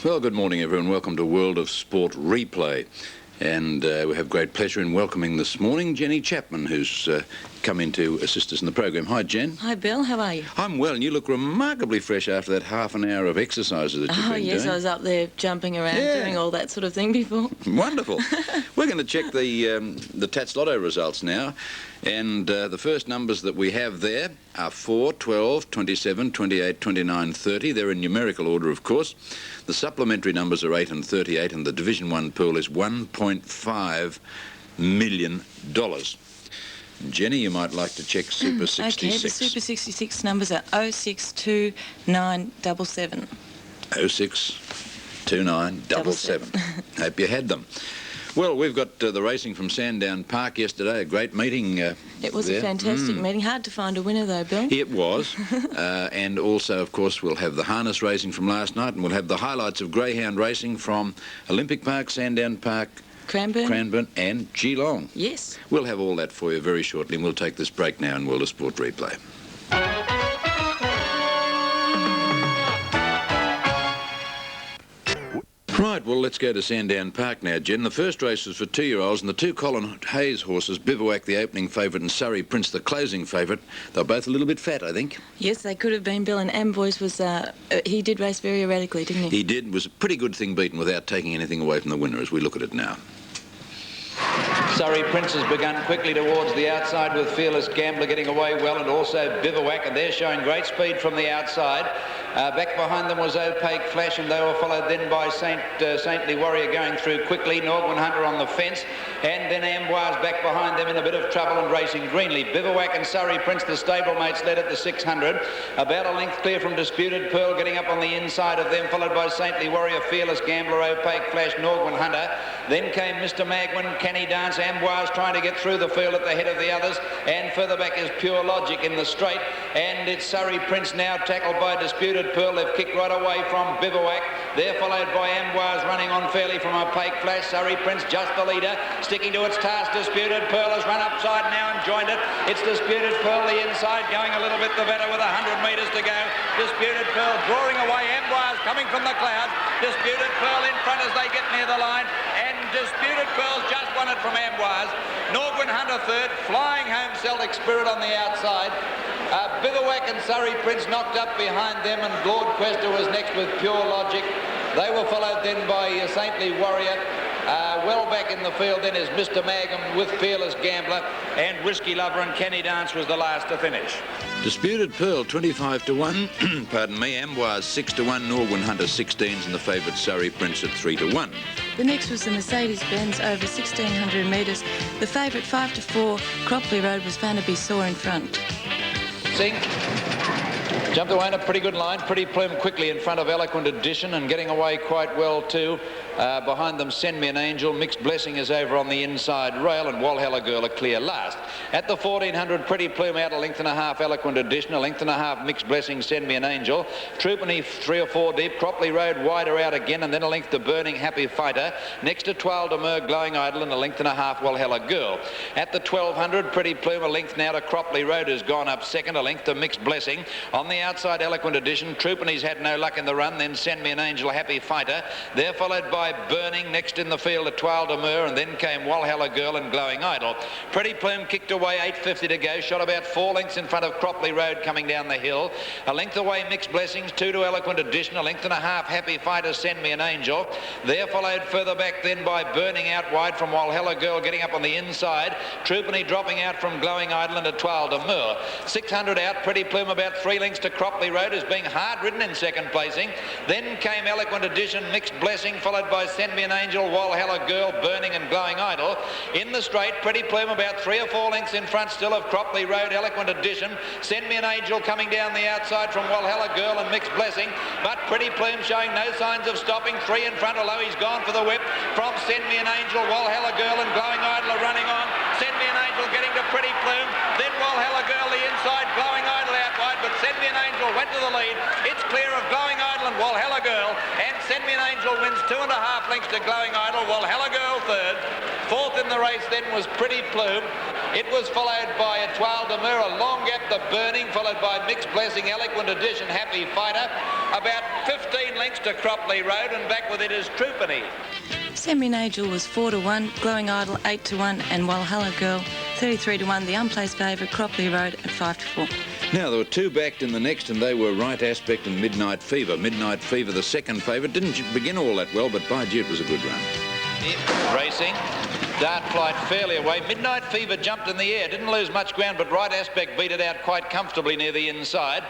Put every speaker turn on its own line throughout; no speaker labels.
Well, good morning, everyone. Welcome to World of Sport Replay. And we have great pleasure in welcoming this morning Jenny Chapman, who's come in to assist us in the program. Hi, Jen.
Hi, Bill. How are you?
I'm well, and you look remarkably fresh after that half an hour of exercises that you've been doing.
Oh, yes, I was up there jumping around, doing all that sort of thing before.
Wonderful. We're going to check the Tats Lotto results now. And the first numbers that we have there are 4, 12, 27, 28, 29, 30. They're in numerical order, of course. The supplementary numbers are 8 and 38, and the Division 1 pool is $1.5 million. Jenny, you might like to check Super 66.
Okay, the Super 66 numbers are 062977.
062977. Hope you had them. Well, we've got the racing from Sandown Park yesterday, a great meeting.
It was a fantastic meeting. Hard to find a winner, though, Bill.
It was. And also, of course, we'll have the harness racing from last night, and we'll have the highlights of greyhound racing from Olympic Park, Sandown Park, Cranbourne and Geelong.
Yes.
We'll have all that for you very shortly, and we'll take this break now in World of Sport Replay. Right, well, let's go to Sandown Park now, Jen. The first race was for 2-year-olds, and the two Colin Hayes horses, Bivouac, the opening favourite, and Surrey Prince, the closing favourite. They're both a little bit fat, I think.
Yes, they could have been, Bill, and Amboys was, he did race very erratically, didn't he?
He did. It was a pretty good thing beaten without taking anything away from the winner as we look at it now.
Surrey Prince has begun quickly towards the outside with Fearless Gambler getting away well, and also Bivouac, and they're showing great speed from the outside. Back behind them was Opaque Flash, and they were followed then by Saintly Warrior going through quickly, Norgman Hunter on the fence, and then Amboise back behind them in a bit of trouble and racing greenly. Bivouac and Surrey Prince, the stablemates, led at the 600. About a length clear from Disputed Pearl, getting up on the inside of them, followed by Saintly Warrior, Fearless Gambler, Opaque Flash, Norgman Hunter. Then came Mr. Magwin, Can He Dance, Amboise trying to get through the field at the head of the others, and further back is Pure Logic in the straight, and it's Surrey Prince now tackled by Disputed Pearl. They've kicked right away from Bivouac. They're followed by Amboise running on fairly from Opaque Flash. Surrey Prince just the leader, sticking to its task. Disputed Pearl has run upside now and joined it. It's Disputed Pearl the inside, going a little bit the better with 100 metres to go. Disputed Pearl drawing away, Amboise coming from the clouds. Disputed Pearl in front as they get near the line, and Disputed Pearl's just won it from Amboise. Norgman Hunter third, flying home Celtic Spirit on the outside. Bivouac and Surrey Prince knocked up behind them, and Lord Quester was next with Pure Logic. They were followed then by Saintly Warrior. Well back in the field then is Mr. Mangum with Fearless Gambler, and Whiskey Lover and Kenny Dance was the last to finish.
Disputed Pearl 25 to 1, pardon me, Amboise 6 to 1, Norgman Hunter 16s, and the favourite Surrey Prince at 3 to 1.
The next was the Mercedes Benz over 1,600 metres. The favourite 5 to 4, Cropley Road, was found to be sore in front.
Sing. Jumped away in a pretty good line. Pretty Plume quickly in front of Eloquent Edition and getting away quite well too. Behind them, Send Me an Angel. Mixed Blessing is over on the inside rail, and Walhalla Girl a clear last. At the 1,400, Pretty Plume out a length and a half, Eloquent Edition, a length and a half, Mixed Blessing, Send Me an Angel. Troopany 3 or 4 deep, Cropley Road wider out again, and then a length to Burning Happy Fighter. Next to 12 to Mer, Glowing Idol, and a length and a half, Walhalla Girl. At the 1,200, Pretty Plume, a length now to Cropley Road, has gone up second, a length to Mixed Blessing. On the outside, Eloquent Edition. Troopany's had no luck in the run, then Send Me an Angel, Happy Fighter. They're followed by Burning, next in the field at 12 to Mer, and then came Walhalla Girl and Glowing Idol. Pretty Plume kicked away, 8.50 to go, shot about 4 lengths in front of Cropley Road coming down the hill. A length away, Mixed Blessings, 2 to Eloquent Edition, a length and a half, Happy Fighter, Send Me an Angel. They're followed further back then by Burning out wide from Walhalla Girl getting up on the inside. Troopany dropping out from Glowing Idol and at 12 to Mer. 600 out, Pretty Plume about 3 lengths to Cropley Road, is being hard ridden in second placing. Then came Eloquent Edition, Mixed Blessing, followed by Send Me an Angel, Walhalla Girl, Burning and Glowing Idol. In the straight, Pretty Plume about 3 or 4 lengths in front still of Cropley Road, Eloquent Edition. Send Me an Angel coming down the outside from Walhalla Girl and Mixed Blessing, but Pretty Plume showing no signs of stopping. 3 in front, although he's gone for the whip from Send Me an Angel. Walhalla Girl and Glowing Idol are running on. Send Me an Angel getting to Pretty Plume, then Walhalla Girl the inside, Glowing Idol out wide, but Send Me an Angel went to the lead. It's clear of Glowing Idol and Walhalla Girl, and Send Me an Angel wins 2.5 lengths to Glowing Idol. Walhalla Girl third. Fourth in the race then was Pretty Plume. It was followed by Etoile de Mer, a long gap to Burning, followed by Mixed Blessing, Eloquent Edition, Happy Fighter. About 15 lengths to Cropley Road, and back with it is Troopany.
Semyon Angel was 4-1, Glowing Idol 8-1, and Walhalla Girl 33-1. The unplaced favourite Cropley Road at 5-4.
Now, there were two backed in the next, and they were Right Aspect and Midnight Fever. Midnight Fever, the second favourite, didn't begin all that well, but by gee, it was a good run.
Racing. Dart Flight fairly away. Midnight Fever jumped in the air, didn't lose much ground, but Right Aspect beat it out quite comfortably near the inside.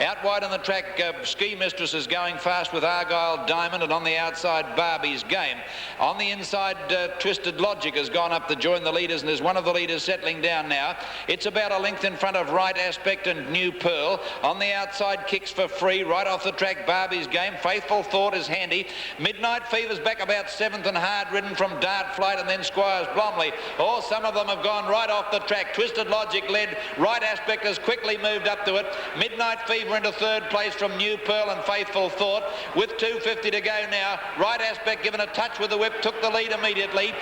Out wide on the track, Ski Mistress is going fast with Argyle Diamond, and on the outside, Barbie's Game. On the inside, Twisted Logic has gone up to join the leaders, and there's one of the leaders settling down now. It's about a length in front of Right Aspect and New Pearl. On the outside, Kicks for Free. Right off the track, Barbie's Game. Faithful Thought is handy. Midnight Fever's back about 7th and hard ridden from Dart Flight, and then Squires Blomley. Oh, some of them have gone right off the track. Twisted Logic led. Right Aspect has quickly moved up to it. Midnight Fever into third place from New Pearl and Faithful Thought. With 2:50 to go now, Right Aspect given a touch with the whip, took the lead immediately.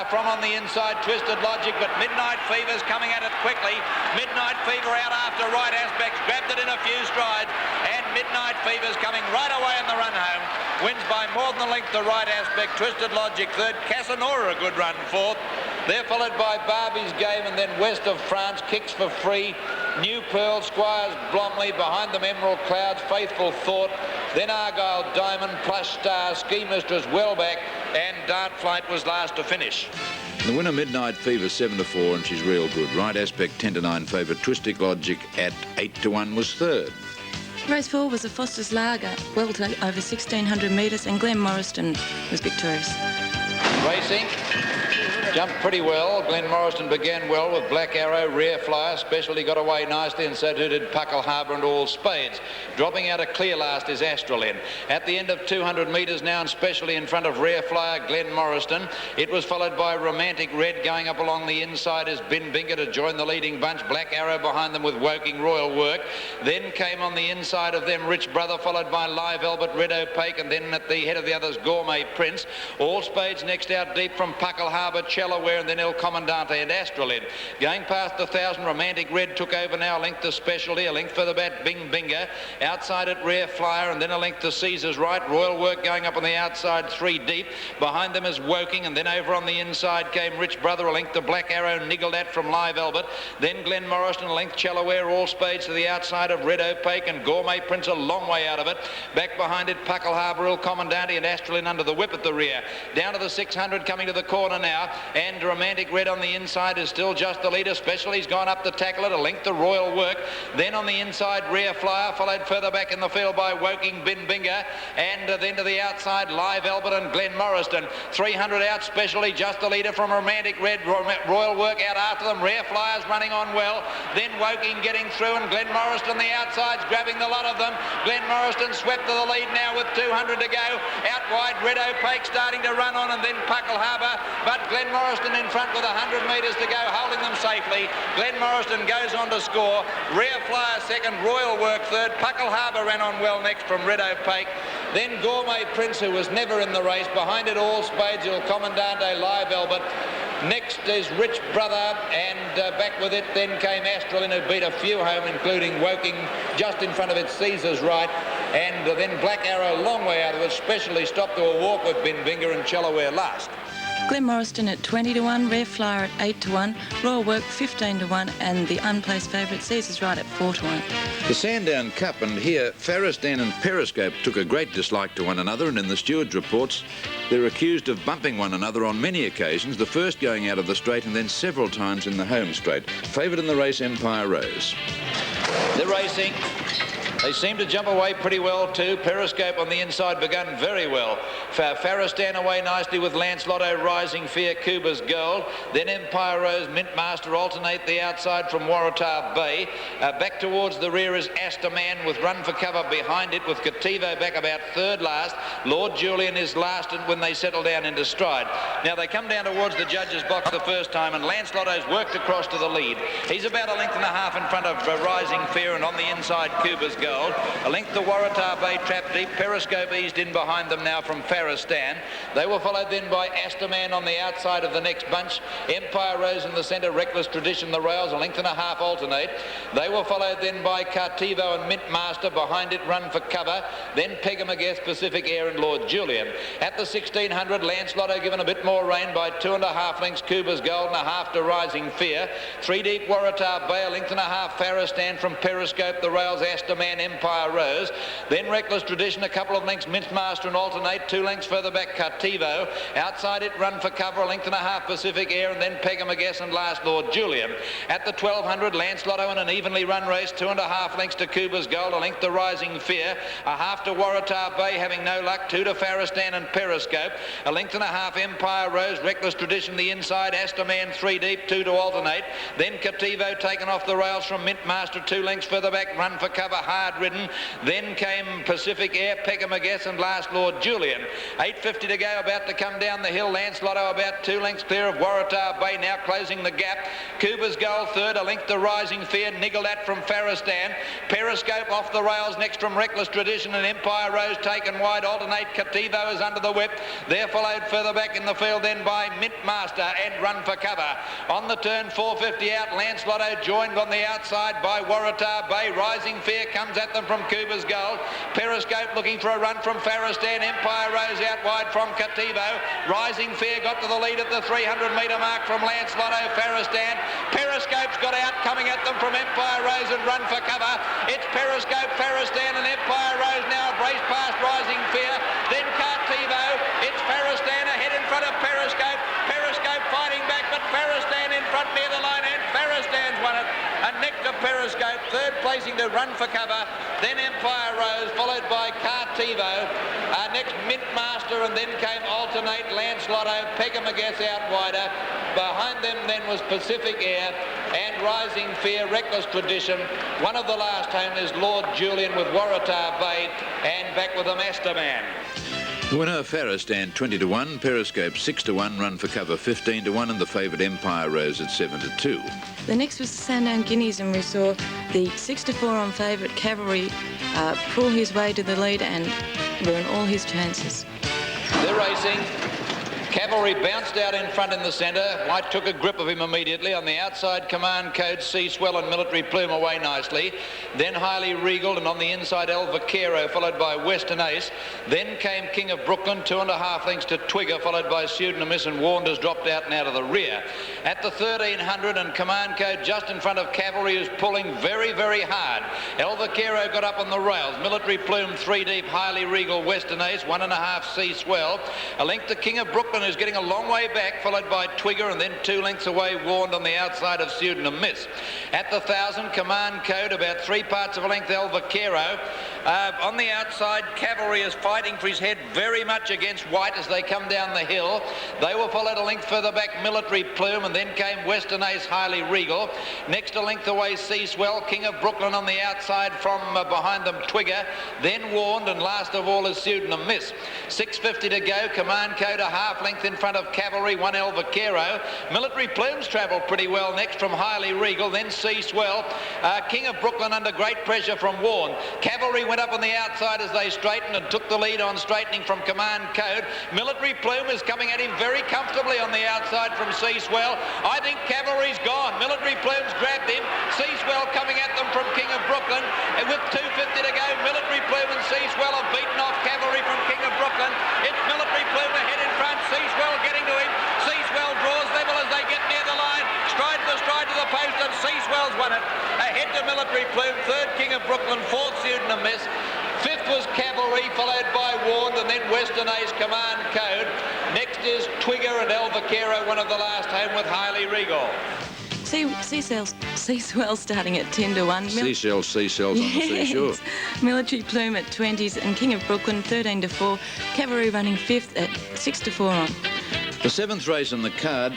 From on the inside, Twisted Logic, but Midnight Fever's coming at it quickly. Midnight Fever out after Right Aspect, grabbed it in a few strides, and Midnight Fever's coming right away in the run home. Wins by more than a length to Right Aspect. Twisted Logic third. Casanora a good run fourth. They're followed by Barbie's Game, and then West of France, Kicks for Free, New Pearl, Squires Blomley, behind them Emerald Clouds, Faithful Thought, then Argyle Diamond, Plush Star, Ski Mistress well back, and Dart Flight was last to finish.
The winner, Midnight Fever, 7-4, and she's real good. Right Aspect, 10-9 favourite. Twisted Logic at 8-1 was third.
Race 4 was a Foster's Lager, welter over 1,600 metres, and Glen Morriston was victorious.
Racing. Jumped pretty well. Glen Morriston began well with Black Arrow, Rear Flyer. Specialty got away nicely, and so too did Puckle Harbour and All Spades. Dropping out a clear last is Astralin. At the end of 200 metres now, and Specialty in front of Rear Flyer, Glen Morriston. It was followed by Romantic Red. Going up along the inside is Bin Binker to join the leading bunch. Black Arrow behind them with Woking Royal Work. Then came on the inside of them Rich Brother, followed by Live Albert, Red Opaque, and then at the head of the others Gourmet Prince. All Spades next out deep from Puckle Harbour, Chelaware, and then El Comandante and Astralid. Going past the 1,000, Romantic Red took over now, a length to Specialty, a length further back Bing Binger. Outside it Rare Flyer, and then a length to Caesar's Right. Royal Work going up on the outside, 3 deep. Behind them is Woking, and then over on the inside came Rich Brother, a length to Black Arrow, niggled at from Live Albert. Then Glen Morriston, a length Chelaware, All Spades to the outside of Red Opaque, and Gourmet Prince a long way out of it. Back behind it, Puckle Harbour, El Comandante, and Astralin under the whip at the rear. Down to the 600, coming to the corner now, and Romantic Red on the inside is still just the leader. Specialty's gone up to tackle it, a length to Royal Work. Then on the inside, Rear Flyer, followed further back in the field by Woking Bin Binger, and then to the outside, Live Albert and Glen Morriston. 300 out, Specialty just the leader from Romantic Red. Royal Work out after them. Rear Flyer's running on well. Then Woking getting through, and Glen Morriston the outside's grabbing the lot of them. Glen Morriston swept to the lead now with 200 to go. Out wide, Red Opaque starting to run on, and then Puckle Harbour, but Glen Morriston in front with 100 metres to go, holding them safely. Glen Morriston goes on to score. Rear Flyer second, Royal Work third. Puckle Harbour ran on well next from Red Opaque. Then Gourmet Prince, who was never in the race. Behind it, All Spades, El Comandante, Live Albert. Next is Rich Brother, and back with it then came Astralin, who beat a few home, including Woking just in front of it, Caesar's Right. And then Black Arrow, long way out of it, Specially stopped to a walk with Bin Binger and Chelaware last.
Glen Morriston at 20-1, Rare Flyer at 8-1, Royal Work 15-1, and the unplaced favourite Caesar's Right at 4-1.
The Sandown Cup, and here Farristan and Periscope took a great dislike to one another, and in the steward's reports they're accused of bumping one another on many occasions, the first going out of the straight and then several times in the home straight. Favoured in the race, Empire Rose.
They're racing. They seem to jump away pretty well too. Periscope on the inside begun very well. Farristan away nicely with Lancelotto, Rising Fear, Cuba's Gold. Then Empire Rose, Mint Master alternate the outside from Waratah Bay. Back towards the rear is Astor Man with Run for Cover behind it, with Cativo back about third last. Lord Julian is last when they settle down into stride. Now they come down towards the judges' box the first time, and Lancelotto's worked across to the lead. He's about a length and a half in front of Rising Fear, and on the inside Cuba's Gold. Gold. A length to Waratah Bay, trapped deep. Periscope eased in behind them now from Faristan. They were followed then by Asterman on the outside of the next bunch. Empire Rose in the centre, Reckless Tradition, the rails, a length and a half alternate. They were followed then by Cartivo and Mint Master. Behind it, Run for Cover. Then Pegamogueth, Pacific Air and Lord Julian. At the 1600, Lancelotto given a bit more rain by 2.5 lengths. Cuba's Gold and a half to Rising Fear. 3 deep Waratah Bay, a length and a half Faristan from Periscope, the rails, Asterman, Empire Rose. Then Reckless Tradition, a couple of lengths, Mint Master and Alternate. 2 lengths further back, Cartivo. Outside it, Run for Cover, a length and a half Pacific Air, and then Pegamogueth and last Lord Julian. At the 1200, Lancelotto in an evenly run race, 2.5 lengths to Cuba's Gold, a length to Rising Fear, a half to Waratah Bay, having no luck, 2 to Faristan and Periscope, a length and a half Empire Rose, Reckless Tradition the inside, Asterman 3 deep, 2 to Alternate, then Cartivo taken off the rails from Mint Master, 2 lengths further back, Run for Cover, hard ridden, then came Pacific Air, Pegamogueth and last Lord Julian. 8.50 to go, about to come down the hill, Lancelotto about 2 lengths clear of Waratah Bay, now closing the gap. Cuba's Gold third, a length to Rising Fear, niggled at from Faristan. Periscope off the rails next from Reckless Tradition, and Empire Rose taken wide. Alternate, Cartivo is under the whip. They're followed further back in the field then by Mint Master and Run for Cover. On the turn, 4.50 out, Lancelotto joined on the outside by Waratah Bay. Rising Fear comes at them from Cuba's Gold. Periscope looking for a run from Faristan. Empire Rose out wide from Cartivo. Rising Fear got to the lead at the 300 metre mark from Lancelotto. Faristan. Periscope's got out, coming at them from Empire Rose and Run for Cover. It's Periscope, Faristan and Empire Rose now race past Rising Fear. Then Cartivo. It's Faristan ahead in front of Periscope. Periscope fighting back, but Faristan in front near the line, and Faristan's won it. A neck to Periscope, third placing to Run for Cover. Then Empire Rose, followed by Cartivo. Next Mint Master, and then came Alternate, Lancelotto, Pegamogueth out wider. Behind them then was Pacific Air and Rising Fear, Reckless Tradition. One of the last home is Lord Julian with Waratah Bay, and back with them Asterman.
The winner, Faristan, 20 to 1, Periscope 6 to 1, Run for Cover 15 to 1, and the favourite Empire Rose at 7 to 2.
The next was Sandown Guineas, and we saw the 6 to 4 on favourite Cavalry pull his way to the lead and ruin all his chances.
They're racing. Cavalry bounced out in front in the centre. White took a grip of him immediately. On the outside, Command Code, Sea Swell and Military Plume away nicely. Then Highly Regal, and on the inside, El Vaquero, followed by Western Ace. Then came King of Brooklyn, 2.5 lengths to Twigger, followed by Student Miss, and Warners dropped out and out of the rear. At the 1300, and Command Code just in front of Cavalry, who's pulling very, very hard. El Vaquero got up on the rails. Military Plume 3 deep, Highly Regal, Western Ace, 1.5 Sea Swell. A length to King of Brooklyn, who's getting a long way back, followed by Twigger, and then 2 lengths away, Warned on the outside of Student and Miss. At the 1000, Command Code, about 3 parts of a length, El Vaquero. On the outside, Cavalry is fighting for his head very much against White as they come down the hill. They were followed a length further back, Military Plume, and then came Western Ace, Highly Regal. Next a length away, Sea Swell, King of Brooklyn on the outside, from behind them, Twigger, then Warned, and last of all is Student and Miss. 6.50 to go, Command Code a half length in front of Cavalry, 1 El Vaquero. Military Plumes travelled pretty well next from Highly Regal, then Sea Swell. King of Brooklyn under great pressure from Warned. Cavalry went up on the outside as they straightened and took the lead on straightening from Command Code. Military Plume is coming at him very comfortably on the outside from Sea Swell. I think Cavalry's gone. Military Plume's grabbed him. Sea Swell coming at them from King of Brooklyn. And with 2.50 to go, Military Plume and Sea Swell have beaten off Cavalry from King of Brooklyn. It's Military Plume ahead in front. Sea Swell getting to him. Sea Swell draws level as they get near the line. Stride to the post, and Sea Swell's won it. Ahead to Military Plume, third King of Brooklyn, fourth Student and Miss. Fifth was Cavalry, followed by Warned, and then Western Ace, Command Code. Next is Twigger and El Vaquero, one of the last home with Highly Regal.
Sea Swell starting at 10 to 1.
Seashells on the seashore.
Military Plume at 20s, and King of Brooklyn 13 to 4. Cavalry running 5th at 6 to 4 on.
The 7th race on the card,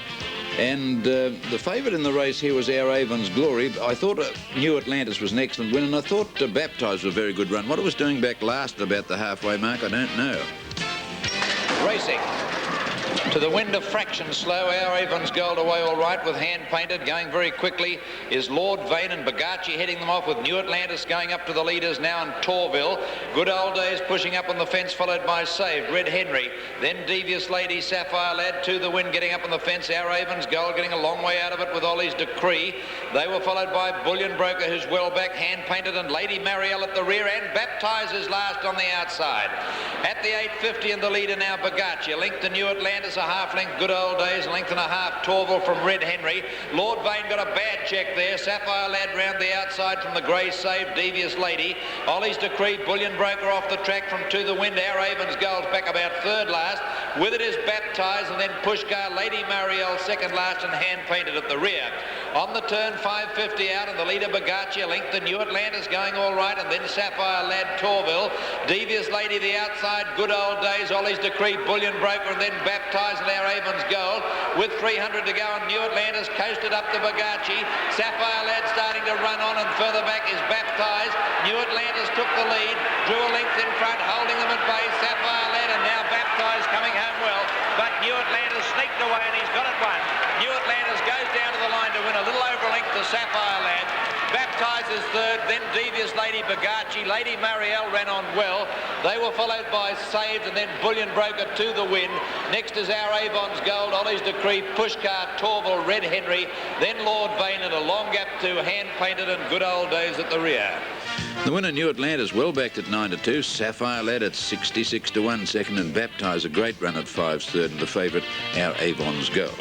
and the favourite in the race here was Our Avon's Glory. I thought New Atlantis was an excellent win, and I thought Baptized was a very good run. What it was doing back last at about the halfway mark, I don't know.
Racing. To the wind, a fraction slow. Our Avon's Gold away all right with Hand Painted. Going very quickly is Lord Vane and Bagachi heading them off with New Atlantis going up to the leaders now in Torville. Good Old Days pushing up on the fence, followed by Saved, Red Henry. Then Devious Lady, Sapphire Lad, To the Wind getting up on the fence. Our Avon's Gold getting a long way out of it with Ollie's Decree. They were followed by Bullion Broker, who's well back, Hand Painted, and Lady Marielle at the rear, and Baptise is last on the outside. At the 850 and the leader now, Bagachi. A length to New Atlantis, a half length, Good Old Days, a length and a half, Torville from Red Henry. Lord Vane got a bad check there. Sapphire Lad round the outside from the grey Save, Devious Lady. Ollie's Decree, Bullion Broker off the track from To the Wind. Our Avon's Gold's back about third last. With it is Baptise, and then Pushkar, Lady Marielle second last, and Hand Painted at the rear. On the turn, 550 out, and the leader Bagachi, a length to New Atlantis going all right, and then Sapphire Lad, Torville. Devious Lady the outside, Good Old Days, Ollie's Decree, Bullion Broker, and then Baptise and Our Avon's Gold. With 300 to go, and New Atlantis coasted up to Bagachi. Sapphire Lad starting to run on, and further back is Baptise. New Atlantis took the lead, drew a length in front, holding them at bay. Sapphire Lad, and now Baptise coming home well, but New Atlantis sneaked away, and he's got it won. New Atlantis goes down to the line to win a little over a length to Sapphire Lad. Baptise is third, then Devious Lady, Bagachi. Lady Marielle ran on well. They were followed by Saved, and then Bullion Broker, To the Wind. Next is Our Avon's Gold, Ollie's Decree, Pushkar, Torville, Red Henry, then Lord Vane, and a long gap to Hand Painted and Good Old Days at the rear.
The winner, New Atlantis, well backed at 9-2. Sapphire Lad at 66-1 second, and Baptise a great run at 5's third, and the favourite, Our Avon's Gold.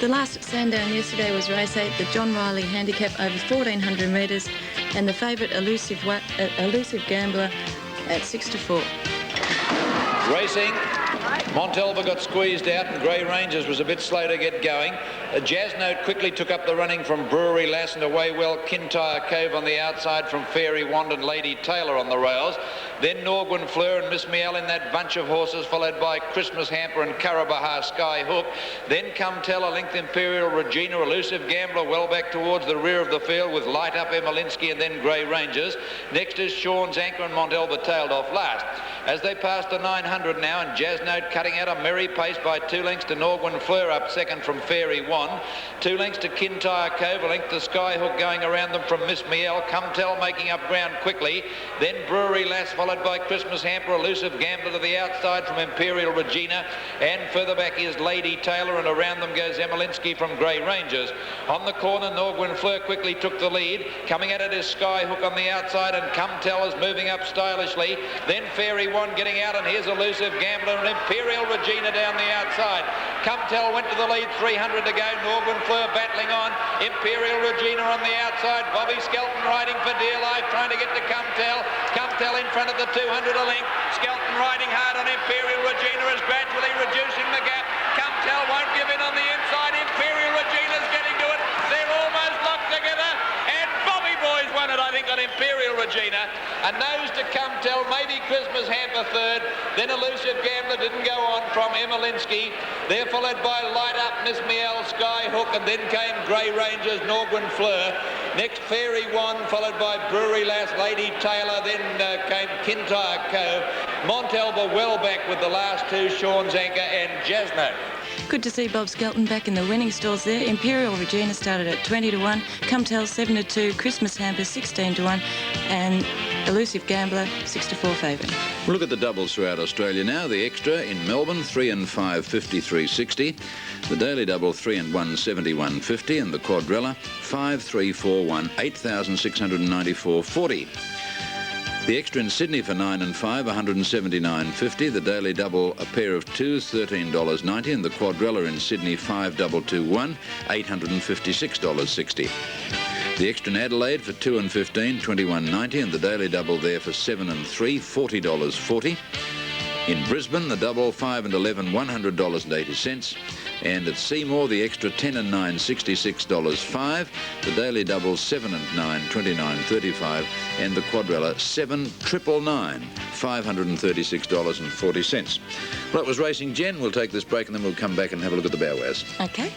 The last at Sandown yesterday was race 8, the John Riley Handicap over 1,400 metres, and the favourite Elusive Gambler at 6-4.
Racing. Montalva got squeezed out, and Grey Rangers was a bit slow to get going. A Jazz Note quickly took up the running from Brewery Lass, and away well Kintyre Cove on the outside from Fairy Wand and Lady Taylor on the rails. Then Norgwin Fleur and Miss Miel in that bunch of horses, followed by Christmas Hamper and Karabahar Sky Hook. Then Come Tell, a length Imperial Regina, Elusive Gambler well back towards the rear of the field with Light Up Emelinsky, and then Grey Rangers. Next is Sean's Anchor, and Montalva tailed off last. As they pass the 900 now, and Jazz Note cutting out a merry pace by 2 lengths to Norgwin Fleur up second from Fairy Wand. 2 lengths to Kintyre Cove, a length to Sky Hook going around them from Miss Miel. Come Tell making up ground quickly. Then Brewery Lass followed by Christmas Hamper, Elusive Gambler to the outside from Imperial Regina, and further back is Lady Taylor, and around them goes Emelinsky from Grey Rangers. On the corner, Norgwin Fleur quickly took the lead. Coming at it is Sky Hook on the outside, and Come Tell is moving up stylishly. Then Fairy Wand getting out, and here's Elusive Gambler and Imperial Regina down the outside. Come Tell went to the lead, 300 to go. Norgwin Fleur battling on. Imperial Regina on the outside. Bobby Skelton riding for dear life, trying to get to Come Tell. Come Tell in front of the 200 a length. Skelton riding hard on Imperial Regina is gradually reducing the gap. Come Tell won't give in on the inside. Imperial Regina's getting to it. They're almost locked together. And Bobby Boy's won it, I think, on Imperial Regina. A nose to Come Tell, maybe Christmas Hamper third. Then Elusive Gambler didn't go on from Emelinsky. They're followed by Light Up, Miss Miel, Sky Hook, and then came Grey Rangers, Norgwin Fleur. Next, Fairy Wand, followed by Brewery Lass, Lady Taylor, then came Kintyre Cove. Montalva well back with the last 2, Sean's Anchor and Jazz Note.
Good to see Bob Skelton back in the winning stalls there. Imperial Regina started at 20-1, Come Tell 7-2, Christmas Hamper 16-1, and Elusive Gambler 6-4 favourite.
We'll look at the doubles throughout Australia now. The extra in Melbourne, 3 and 5, 53.60. The daily double, 3 and 1, 71.50. And the quadrella, 5, 3, 4, 1, 8,694.40. The extra in Sydney for 9 and 5, 179.50. The daily double, a pair of twos, $13.90. And the quadrella in Sydney, 5, 2, 2, 1, $856.60. The extra in Adelaide for 2 and 15, $21.90, and the daily double there for 7 and 3, $40.40. In Brisbane, the double 5 and 11, $100.80. And at Seymour, the extra 10 and 9, $66.05. The daily double 7 and 9, $29.35. And the quadrella 7, 999, $536.40. Well, that was Racing Jen. We'll take this break and then we'll come back and have a look at the bow wows.
Okay.